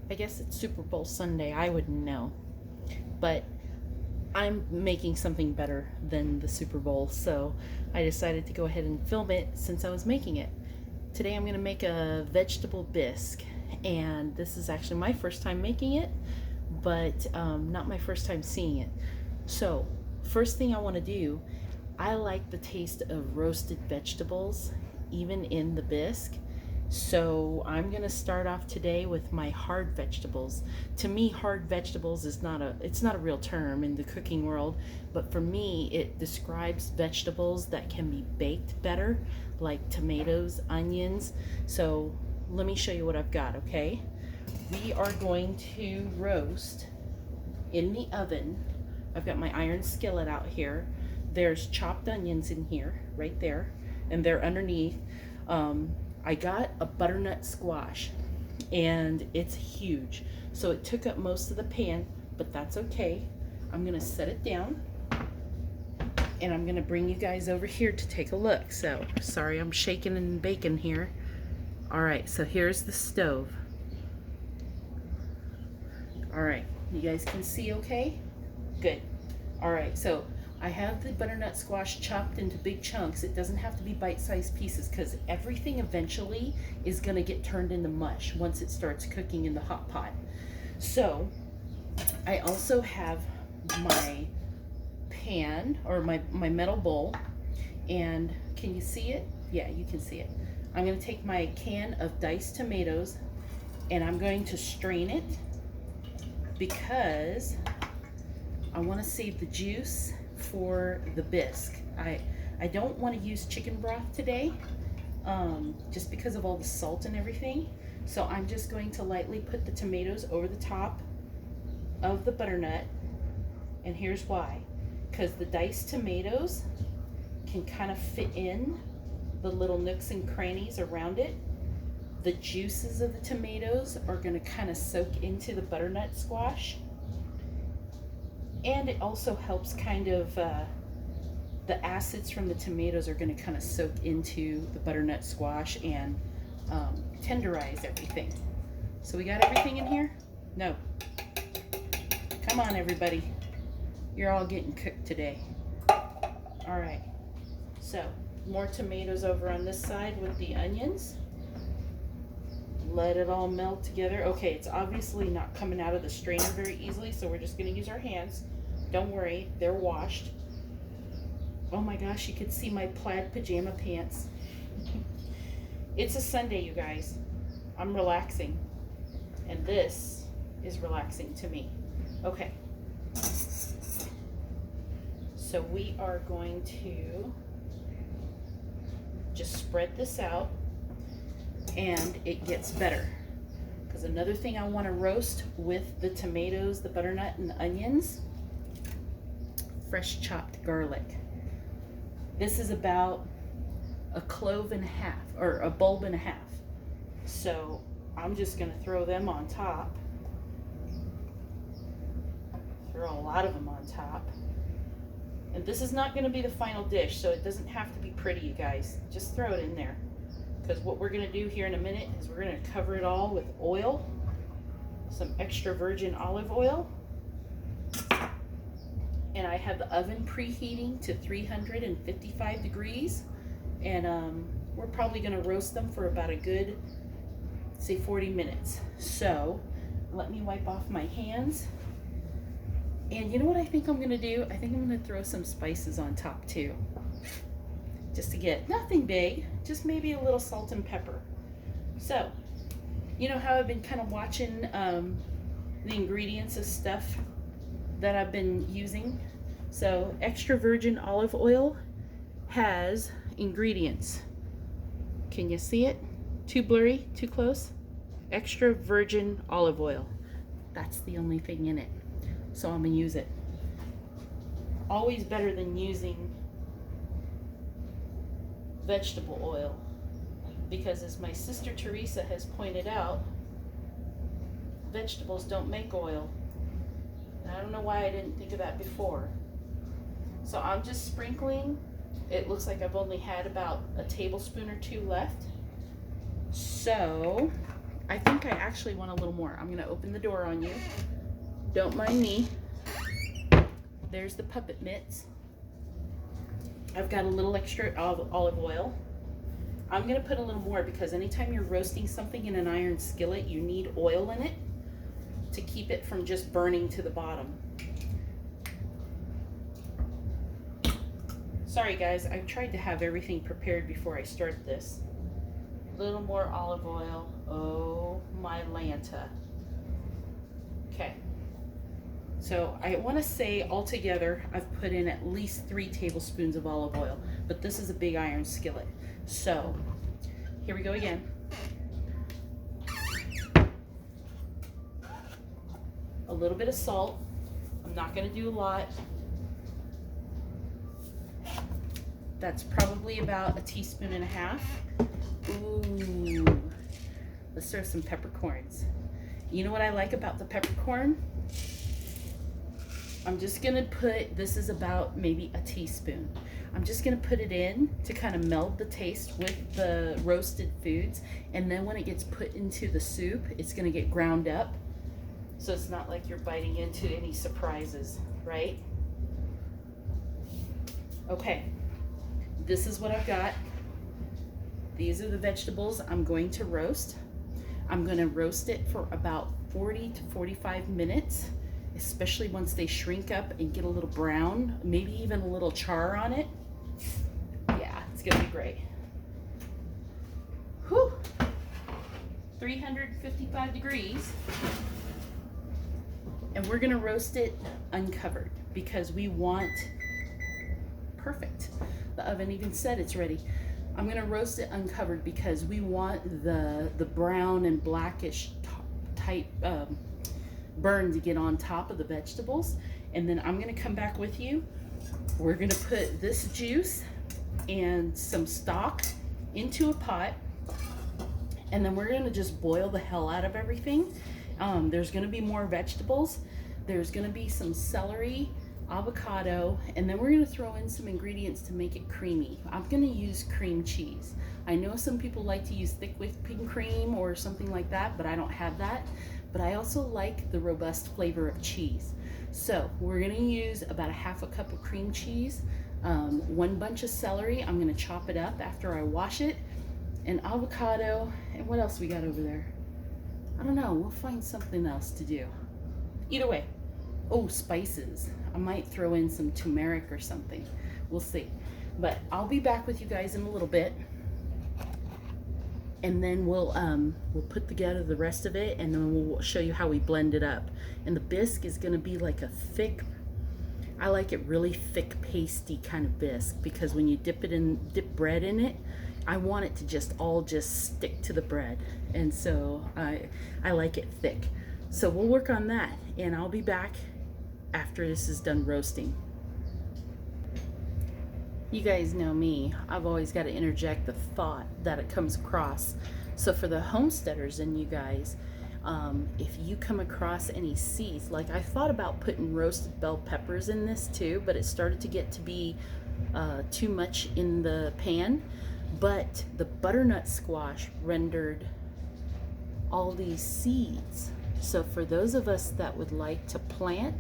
I guess it's Super Bowl Sunday. I wouldn't know. But I'm making something better than the Super Bowl, so I decided to go ahead and film it since I was making it. Today I'm going to make a vegetable bisque, and this is actually my first time making it, but not my first time seeing it. So, first thing I want to do, I like the taste of roasted vegetables, even in the bisque. So I'm gonna start off today with my hard vegetables. To me, hard vegetables is not a real term in the cooking world, but for me, it describes vegetables that can be baked better, like tomatoes, onions. So let me show you what I've got, okay? We are going to roast in the oven. I've got my iron skillet out here. There's chopped onions in here, right there, and they're underneath. I got a butternut squash, and it's huge, so it took up most of the pan, but that's okay. I'm gonna set it down, and I'm gonna bring you guys over here to take a look. So, sorry I'm shaking and baking here. All right, so here's the stove. All right, you guys can see okay? Good. All right, so I have the butternut squash chopped into big chunks. It doesn't have to be bite-sized pieces because everything eventually is gonna get turned into mush once it starts cooking in the hot pot. So I also have my pan, or my metal bowl, and can you see it? Yeah, you can see it. I'm gonna take my can of diced tomatoes and I'm going to strain it because I want to save the juice for the bisque. I don't want to use chicken broth today, just because of all the salt and everything. So I'm just going to lightly put the tomatoes over the top of the butternut, and here's why. Because the diced tomatoes can kind of fit in the little nooks and crannies around it. The juices of the tomatoes are going to kind of soak into the butternut squash. And it also helps kind of, the acids from the tomatoes are going to kind of soak into the butternut squash and tenderize everything. So we got everything in here? No. Come on, everybody. You're all getting cooked today. All right. So more tomatoes over on this side with the onions. Let it all meld together. Okay, it's obviously not coming out of the strainer very easily, so we're just going to use our hands. Don't worry, they're washed. Oh my gosh, you could see my plaid pajama pants. It's a Sunday, you guys. I'm relaxing, and this is relaxing to me. Okay, so we are going to just spread this out, and it gets better. Because another thing I want to roast with the tomatoes, the butternut, and the onions, fresh chopped garlic. This is about a clove and a half, or a bulb and a half. So I'm just going to throw them on top. Throw a lot of them on top. And this is not going to be the final dish, so it doesn't have to be pretty, you guys. Just throw it in there. Because what we're going to do here in a minute is we're going to cover it all with oil, some extra virgin olive oil, and I have the oven preheating to 355 degrees, and we're probably going to roast them for about a good, say, 40 minutes. So let me wipe off my hands, and you know what I think I'm going to do? I think I'm going to throw some spices on top too. Just to get nothing big, just maybe a little salt and pepper. So, you know how I've been kind of watching the ingredients of stuff that I've been using. So, extra virgin olive oil has ingredients. Can you see it? Too blurry? Too close? Extra virgin olive oil. That's the only thing in it. So I'm gonna use it. Always better than using vegetable oil, because as my sister Teresa has pointed out, vegetables don't make oil. And I don't know why I didn't think of that before. So I'm just sprinkling. It looks like I've only had about a tablespoon or two left. So I think I actually want a little more. I'm gonna open the door on you. Don't mind me. There's the puppet mitts. I've got a little extra olive oil. I'm gonna put a little more because anytime you're roasting something in an iron skillet, you need oil in it to keep it from just burning to the bottom. Sorry guys, I tried to have everything prepared before I start this. A little more olive oil. Oh my Lanta. Okay. So I want to say altogether I've put in at least 3 tablespoons of olive oil, but this is a big iron skillet. So here we go again. A little bit of salt. I'm not going to do a lot. That's probably about 1.5 teaspoons. Ooh, let's throw some peppercorns. You know what I like about the peppercorn? I'm just gonna put, this is about maybe 1 teaspoon. I'm just gonna put it in to kind of meld the taste with the roasted foods, and then when it gets put into the soup, it's gonna get ground up. So it's not like you're biting into any surprises, right? Okay, this is what I've got. These are the vegetables I'm going to roast. I'm gonna roast it for about 40 to 45 minutes, especially once they shrink up and get a little brown, maybe even a little char on it. Yeah, it's gonna be great. Whew, 355 degrees. And we're gonna roast it uncovered because we want, perfect. The oven even said it's ready. I'm gonna roast it uncovered because we want the brown and blackish type burn to get on top of the vegetables. And then I'm gonna come back with you. We're gonna put this juice and some stock into a pot, and then we're gonna just boil the hell out of everything. There's gonna be more vegetables. There's gonna be some celery, avocado, and then we're gonna throw in some ingredients to make it creamy. I'm gonna use cream cheese. I know some people like to use thick whipping cream or something like that, but I don't have that. But I also like the robust flavor of cheese. So we're gonna use about 1/2 cup of cream cheese, 1 bunch of celery. I'm gonna chop it up after I wash it, and avocado, and what else we got over there? I don't know, we'll find something else to do. Either way, oh, spices. I might throw in some turmeric or something. We'll see. But I'll be back with you guys in a little bit. And then we'll put together the rest of it, and then we'll show you how we blend it up. And the bisque is gonna be like a thick, I like it really thick, pasty kind of bisque, because when you dip bread in it, I want it to just all stick to the bread. And so I like it thick. So we'll work on that, and I'll be back after this is done roasting. You guys know me, I've always got to interject the thought that it comes across. So for the homesteaders and you guys, if you come across any seeds, like I thought about putting roasted bell peppers in this too, but it started to get to be too much in the pan. But the butternut squash rendered all these seeds. So for those of us that would like to plant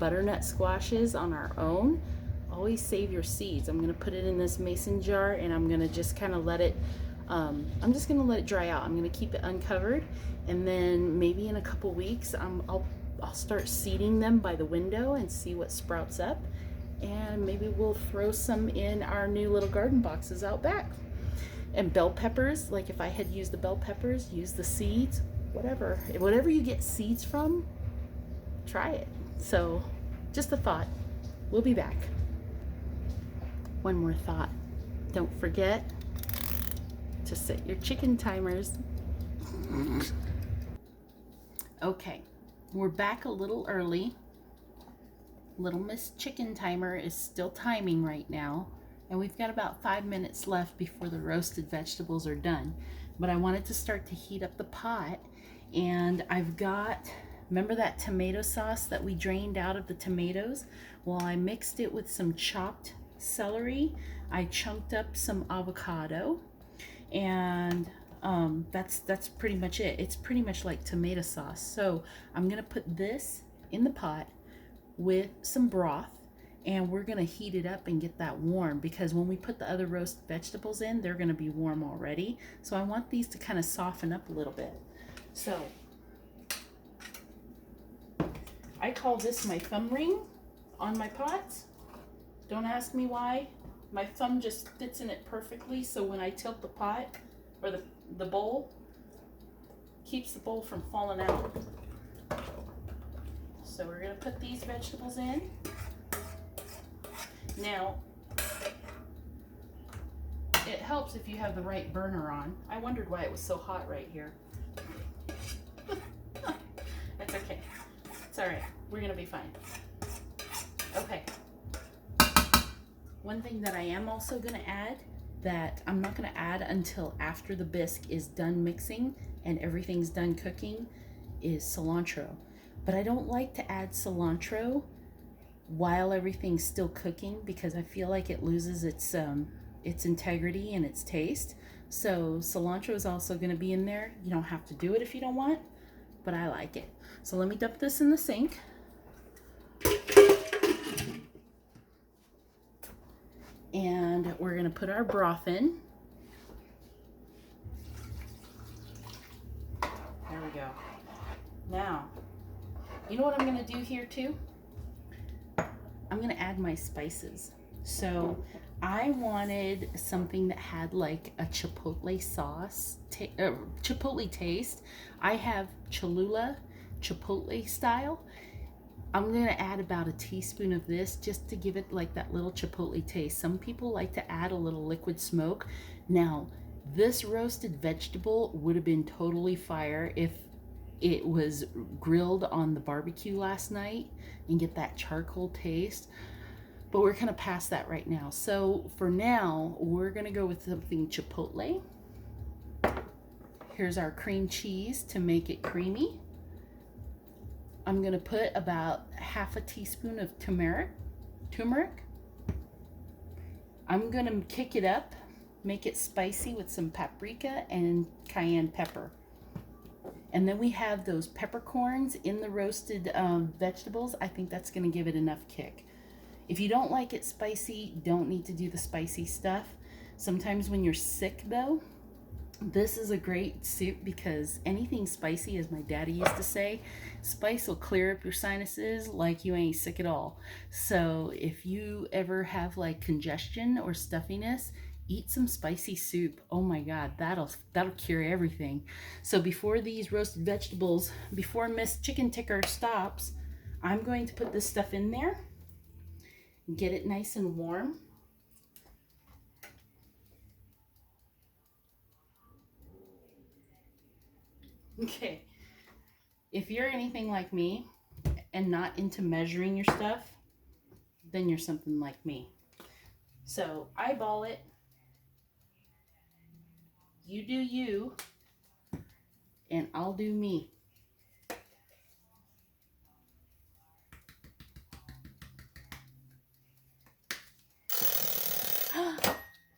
butternut squashes on our own, always save your seeds. I'm gonna put it in this mason jar, and I'm gonna just kind of let it, I'm just gonna let it dry out. I'm gonna keep it uncovered, and then maybe in a couple weeks, I'll start seeding them by the window and see what sprouts up, and maybe we'll throw some in our new little garden boxes out back. And bell peppers, like if I had used the bell peppers, use the seeds, whatever you get seeds from, try it. So just a thought. We'll be back. One more thought. Don't forget to set your chicken timers. Okay, we're back a little early. Little Miss Chicken Timer is still timing right now, and we've got about 5 minutes left before the roasted vegetables are done. But I wanted to start to heat up the pot, and I've got, remember that tomato sauce that we drained out of the tomatoes? Well, I mixed it with some chopped celery. I chunked up some avocado, and That's pretty much it. It's pretty much like tomato sauce. So I'm gonna put this in the pot with some broth, and we're gonna heat it up and get that warm, because when we put the other roast vegetables in, they're gonna be warm already. So I want these to kind of soften up a little bit. So I call this my thumb ring on my pots. Don't ask me why. My thumb just fits in it perfectly, so when I tilt the pot or the bowl, keeps the bowl from falling out. So we're gonna put these vegetables in. Now, it helps if you have the right burner on. I wondered why it was so hot right here. That's okay. It's all right. We're gonna be fine. Okay. One thing that I am also gonna add, that I'm not gonna add until after the bisque is done mixing and everything's done cooking, is cilantro. But I don't like to add cilantro while everything's still cooking, because I feel like it loses its integrity and its taste. So cilantro is also going to be in there. You don't have to do it if you don't want, but I like it. So let me dump this in the sink. And we're going to put our broth in. There we go. Now, you know what I'm going to do here too? I'm going to add my spices. So I wanted something that had like a chipotle sauce, chipotle taste. I have Cholula chipotle style. I'm going to add about a teaspoon of this just to give it like that little chipotle taste. Some people like to add a little liquid smoke. Now, this roasted vegetable would have been totally fire if it was grilled on the barbecue last night and get that charcoal taste. But we're gonna pass that right now. So for now, we're gonna go with something chipotle. Here's our cream cheese to make it creamy. I'm gonna put about half a teaspoon of turmeric. I'm gonna kick it up, make it spicy with some paprika and cayenne pepper. And then we have those peppercorns in the roasted vegetables. I think that's gonna give it enough kick. If you don't like it spicy, don't need to do the spicy stuff. Sometimes when you're sick though, this is a great soup, because anything spicy, as my daddy used to say, spice will clear up your sinuses like you ain't sick at all. So if you ever have like congestion or stuffiness, eat some spicy soup. Oh my God, that'll cure everything. So before these roasted vegetables, before Miss Chicken Ticker stops, I'm going to put this stuff in there, get it nice and warm. Okay, if you're anything like me and not into measuring your stuff, then you're something like me. So eyeball it. You do you, and I'll do me.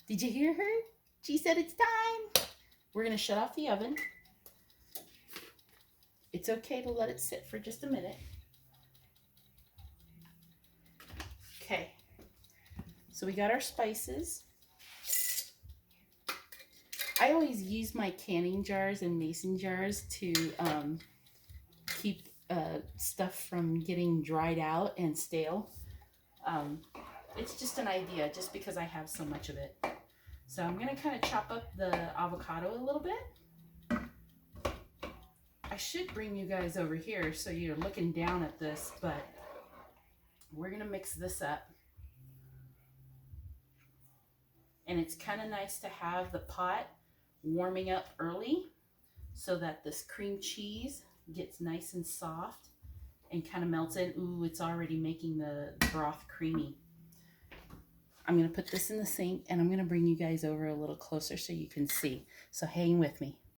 Did you hear her? She said it's time. We're gonna shut off the oven. It's okay to let it sit for just a minute. Okay, so we got our spices. I always use my canning jars and mason jars to keep stuff from getting dried out and stale. It's just an idea, just because I have so much of it. So I'm gonna kind of chop up the avocado a little bit. I should bring you guys over here so you're looking down at this, but we're gonna mix this up. And it's kind of nice to have the pot warming up early so that this cream cheese gets nice and soft and kind of melts in. Ooh, it's already making the broth creamy. I'm going to put this in the sink, and I'm going to bring you guys over a little closer so you can see. So hang with me.